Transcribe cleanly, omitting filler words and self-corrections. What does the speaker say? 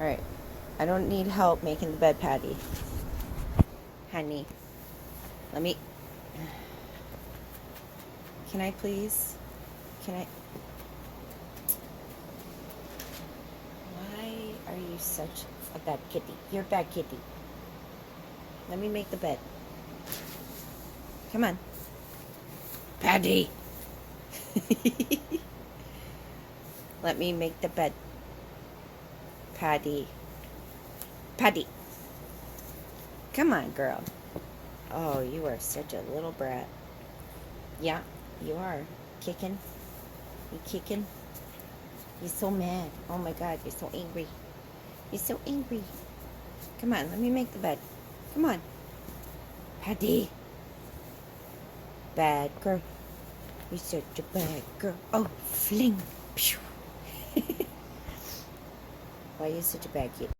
Alright. I don't need help making the bed, Patty. Honey. Let me... Can I please? Can I... Why are you such a bad kitty? You're a bad kitty. Let me make the bed. Come on. Patty! Let me make the bed. Patty. Patty. Come on, girl. Oh, you are such a little brat. Yeah, you are. Kicking. You kicking. You're so mad. Oh my God, you're so angry. You're so angry. Come on, let me make the bed. Come on. Patty. Bad girl. You're such a bad girl. Oh, fling. Why are you such a bad kid?